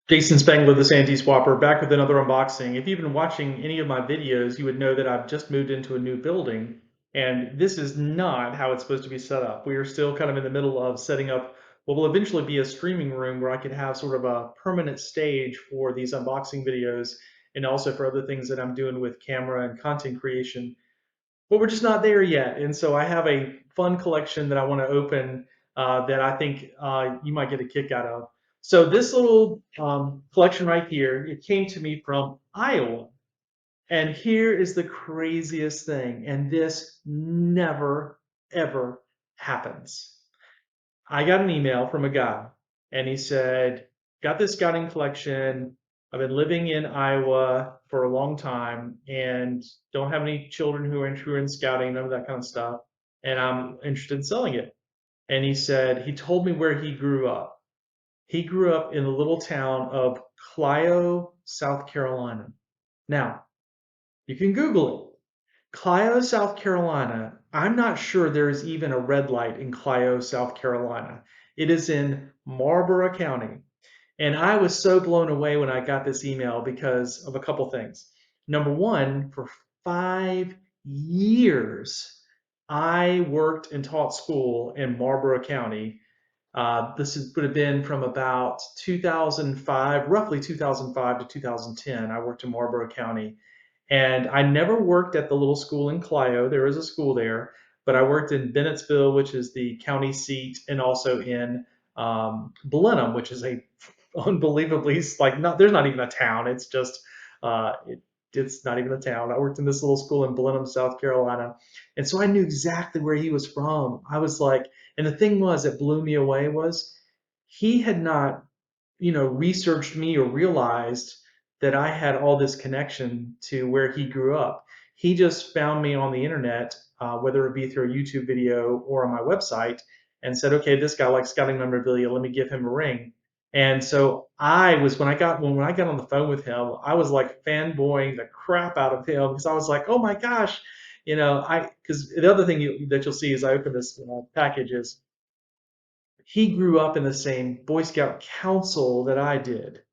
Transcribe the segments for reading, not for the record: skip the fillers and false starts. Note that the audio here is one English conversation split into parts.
Jason Spangler, the SanteeSwapper, back with another unboxing. If you've been watching any of my videos, you would know that I've just moved into a new building, and this is not how it's supposed to be set up. We are still kind of in the middle of setting up what will eventually be a streaming room where I could have sort of a permanent stage for these unboxing videos and also for other things that I'm doing with camera and content creation. But we're just not there yet, and so I have a fun collection that I want to open that I think you might get a kick out of. So this little collection right here, it came to me from Iowa. And here is the craziest thing, and this never, ever happens. I got an email from a guy, and he said, got this scouting collection. I've been living in Iowa for a long time and don't have any children who are in scouting, none of that kind of stuff. And I'm interested in selling it. And he said, he told me where he grew up. He grew up in the little town of Clio, South Carolina. Now, you can Google it. Clio, South Carolina. I'm not sure there is even a red light in Clio, South Carolina. It is in Marlborough County. And I was so blown away when I got this email because of a couple things. Number one, for 5 years, I worked and taught school in Marlborough County. Would have been from about 2005, roughly 2005 to 2010. I worked in Marlborough County. And I never worked at the little school in Clio. There is a school there, but I worked in Bennettsville, which is the county seat, and also in Blenheim, which is a unbelievably like not there's not even a town. It's just it's not even a town. I worked in this little school in Blenheim, South Carolina, and so I knew exactly where he was from. I was like, and the thing was that blew me away was he had not researched me or realized that I had all this connection to where he grew up. He just found me on the internet, whether it be through a YouTube video or on my website, and said, "Okay, this guy likes scouting memorabilia. Let me give him a ring." And so I was when I got on the phone with him, I was like fanboying the crap out of him because I was like, "Oh my gosh." I because the other thing that you'll see as I open this package is he grew up in the same Boy Scout council that I did.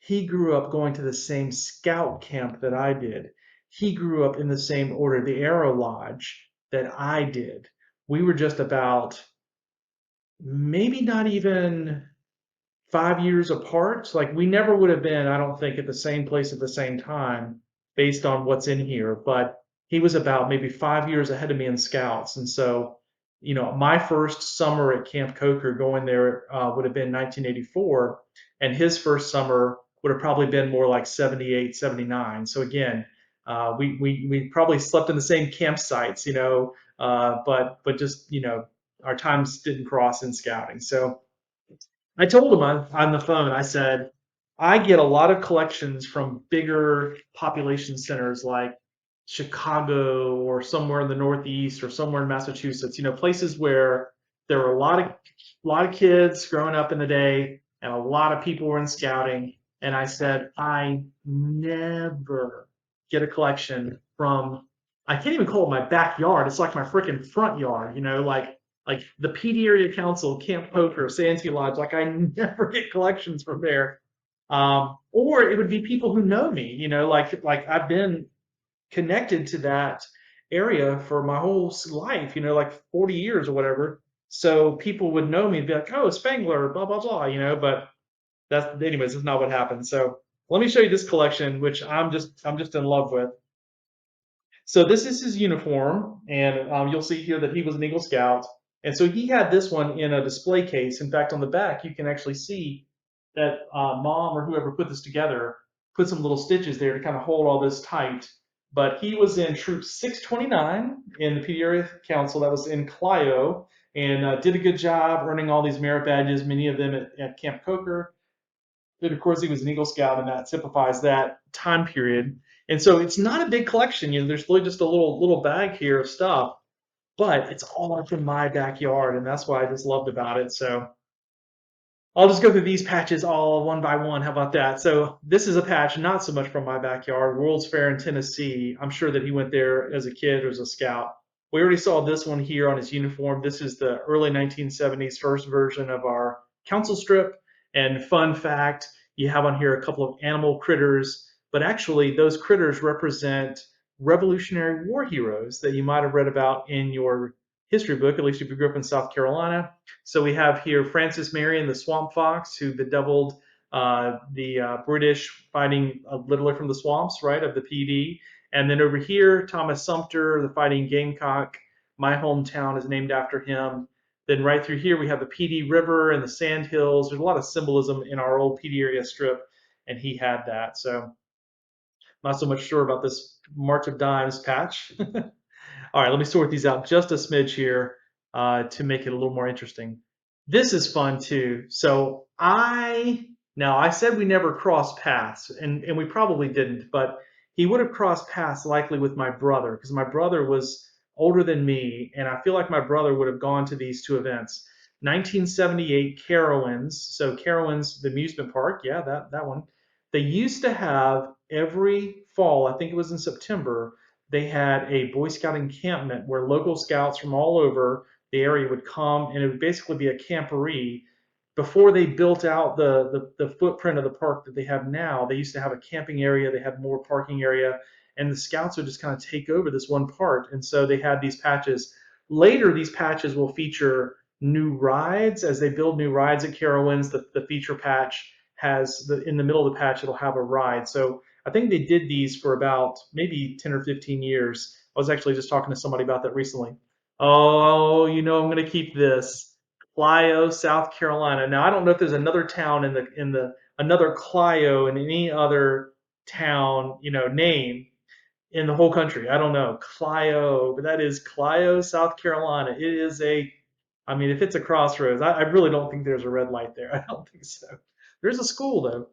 He grew up going to the same scout camp that I did. He grew up in the same order, the Arrow Lodge, that I did. We were just about maybe not even 5 years apart. Like we never would have been, I don't think, at the same place at the same time based on what's in here. But he was about maybe 5 years ahead of me in scouts. And so, my first summer at Camp Coker going there would have been 1984. And his first summer would have probably been more like 78, 79. So again, we probably slept in the same campsites, but just, our times didn't cross in scouting. So I told him on the phone, I said, I get a lot of collections from bigger population centers like Chicago or somewhere in the Northeast or somewhere in Massachusetts, places where there were a lot of kids growing up in the day and a lot of people were in scouting. And I said, I never get a collection from, I can't even call it my backyard. It's like my freaking front yard, like the PD area council, Camp Poker, Santee Lodge. Like I never get collections from there. Or it would be people who know me, like I've been connected to that area for my whole life, like 40 years or whatever. So people would know me and be like, oh, Spangler, blah, blah, blah, but anyways, that's not what happened. So let me show you this collection, which I'm just in love with. So this is his uniform, and you'll see here that he was an Eagle Scout. And so he had this one in a display case. In fact, on the back, you can actually see that mom or whoever put this together put some little stitches there to kind of hold all this tight. But he was in Troop 629 in the PD Area Council that was in Clio and did a good job earning all these merit badges, many of them at Camp Coker. And of course, he was an Eagle Scout, and that typifies that time period. And so it's not a big collection. There's really just a little bag here of stuff, but it's all up in my backyard, and that's what I just loved about it. So I'll just go through these patches all one by one. How about that? So this is a patch not so much from my backyard, World's Fair in Tennessee. I'm sure that he went there as a kid or as a scout. We already saw this one here on his uniform. This is the early 1970s first version of our council strip. And fun fact, You have on here a couple of animal critters, but actually those critters represent Revolutionary War heroes that you might have read about in your history book, at least if you grew up in South Carolina. So we have here Francis Marion, the Swamp Fox, who bedeviled the British fighting literally from the swamps, right, of the PD. And then over here, Thomas Sumter, the fighting Gamecock. My hometown is named after him. Then right through here, we have the PD River and the Sand Hills. There's a lot of symbolism in our old PD area strip, and he had that. So not so much sure about this March of Dimes patch. All right, let me sort these out just a smidge here to make it a little more interesting. This is fun too. So now I said we never crossed paths, and we probably didn't, but he would have crossed paths likely with my brother because my brother was older than me, and I feel like my brother would have gone to these two events. 1978 Carowinds, so Carowinds, the amusement park, yeah, that one. They used to have every fall, I think it was in September, they had a Boy Scout encampment where local scouts from all over the area would come, and it would basically be a camporee. Before they built out the footprint of the park that they have now, they used to have a camping area, they had more parking area, and the scouts would just kind of take over this one part. And so they had these patches. Later, these patches will feature new rides. As they build new rides at Carowinds, the feature patch has in the middle of the patch, it'll have a ride. So I think they did these for about maybe 10 or 15 years. I was actually just talking to somebody about that recently. Oh, I'm going to keep this. Clio, South Carolina. Now, I don't know if there's another town in the another Clio in any other town, name in the whole country. I don't know. Clio, but that is Clio, South Carolina. It is I mean, if it's a crossroads, I really don't think there's a red light there. I don't think so. There's a school though.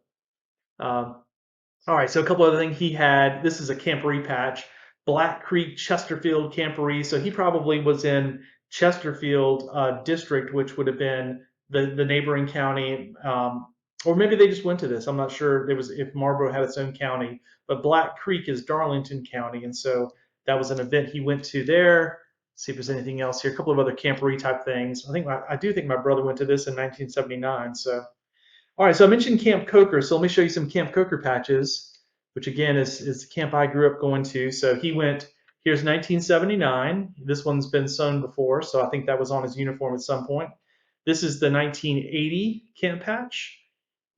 All right, so a couple other things he had. This is a camporee patch, Black Creek, Chesterfield camporee. So he probably was in Chesterfield district, which would have been the neighboring county, or maybe they just went to this. I'm not sure. There was if Marlboro had its own county, but Black Creek is Darlington County, and so that was an event he went to there. Let's see if there's anything else here. A couple of other camporee type things. I do think my brother went to this in 1979. So. All right, so I mentioned Camp Coker, so let me show you some Camp Coker patches, which again is the camp I grew up going to. So he went, here's 1979. This one's been sewn before, so I think that was on his uniform at some point. This is the 1980 camp patch.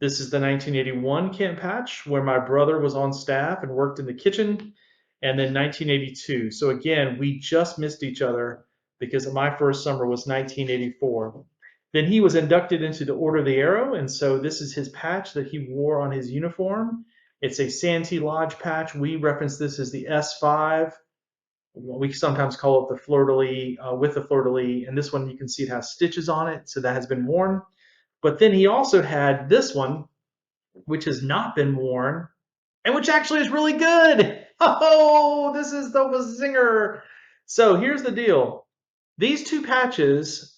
This is the 1981 camp patch where my brother was on staff and worked in the kitchen. And then 1982. So again, we just missed each other because my first summer was 1984. Then he was inducted into the Order of the Arrow, and so this is his patch that he wore on his uniform. It's a Santee Lodge patch. We reference this as the S5. We sometimes call it the fleur-de-lis with the fleur-de-lis, and this one you can see it has stitches on it, so that has been worn. But then he also had this one, which has not been worn, and which actually is really good. Oh, this is the zinger. So here's the deal. These two patches,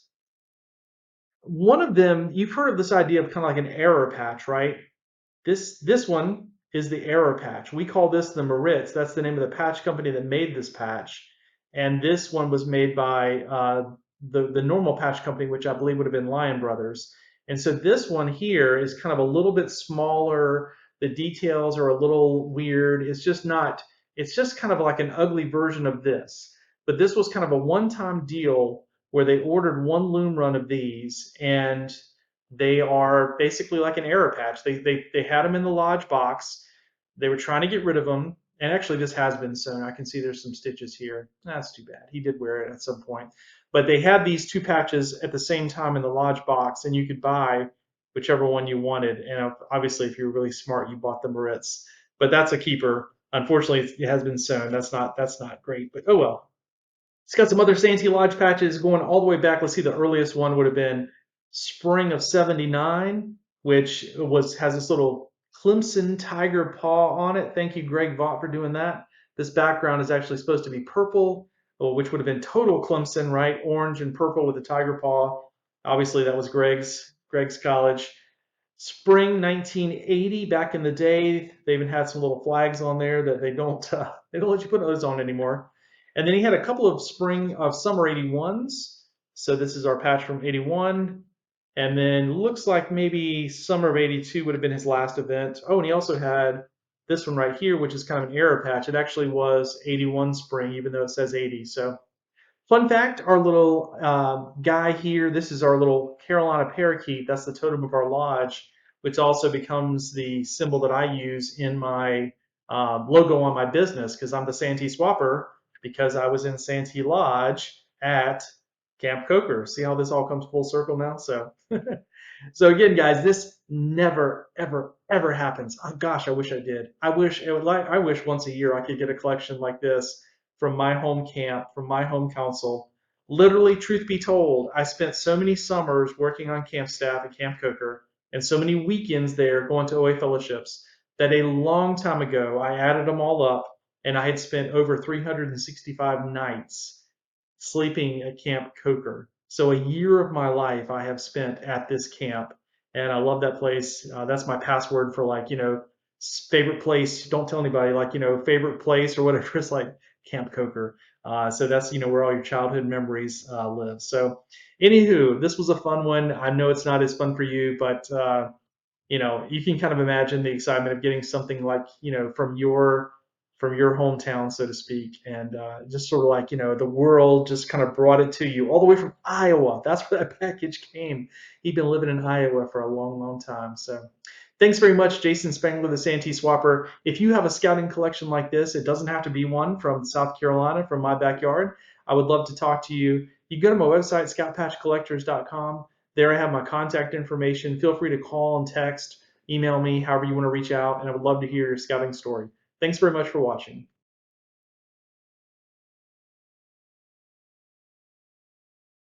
one of them, you've heard of this idea of kind of like an error patch, right? This one is the error patch. We call this the Maritz. That's the name of the patch company that made this patch. And this one was made by the normal patch company, which I believe would have been Lion Brothers. And so this one here is kind of a little bit smaller. The details are a little weird. It's just kind of like an ugly version of this. But this was kind of a one-time deal where they ordered one loom run of these, and they are basically like an error patch. They had them in the Lodge box. They were trying to get rid of them. And actually, this has been sewn. I can see there's some stitches here. That's too bad. He did wear it at some point. But they had these two patches at the same time in the Lodge box, and you could buy whichever one you wanted. And obviously, if you were really smart, you bought the Maritz. But that's a keeper. Unfortunately, it has been sewn. That's not great. But oh well. It's got some other Santee Lodge patches going all the way back. Let's see, the earliest one would have been spring of '79, which has this little Clemson tiger paw on it. Thank you, Greg Vaught, for doing that. This background is actually supposed to be purple, which would have been total Clemson, right? Orange and purple with a tiger paw. Obviously, that was Greg's college. Spring 1980, back in the day, they even had some little flags on there that they don't let you put those on anymore. And then he had a couple of summer 81s. So this is our patch from 81. And then looks like maybe summer of 82 would have been his last event. Oh, and he also had this one right here, which is kind of an error patch. It actually was 81 spring, even though it says 80. So fun fact, our little guy here, this is our little Carolina parakeet. That's the totem of our lodge, which also becomes the symbol that I use in my logo on my business because I'm the SanteeSwapper because I was in Santee Lodge at Camp Coker. See how this all comes full circle now? So again, guys, this never, ever, ever happens. Oh, gosh, I wish I did. I wish once a year I could get a collection like this from my home camp, from my home council. Literally, truth be told, I spent so many summers working on camp staff at Camp Coker and so many weekends there going to OA fellowships that a long time ago I added them all up and I had spent over 365 nights sleeping at Camp Coker. So a year of my life I have spent at this camp, and I love that place. That's my password for like favorite place. Don't tell anybody like favorite place or whatever. It's like Camp Coker. So that's where all your childhood memories live. So, anywho, this was a fun one. I know it's not as fun for you, but you can kind of imagine the excitement of getting something like, from your hometown, so to speak, and just sort of like, the world just kind of brought it to you all the way from Iowa. That's where that package came. He'd been living in Iowa for a long, long time. So thanks very much, Jason Spangler, the Santee Swapper. If you have a scouting collection like this, it doesn't have to be one from South Carolina, from my backyard. I would love to talk to you. You can go to my website, scoutpatchcollectors.com. There I have my contact information. Feel free to call and text, email me, however you want to reach out, and I would love to hear your scouting story. Thanks very much for watching.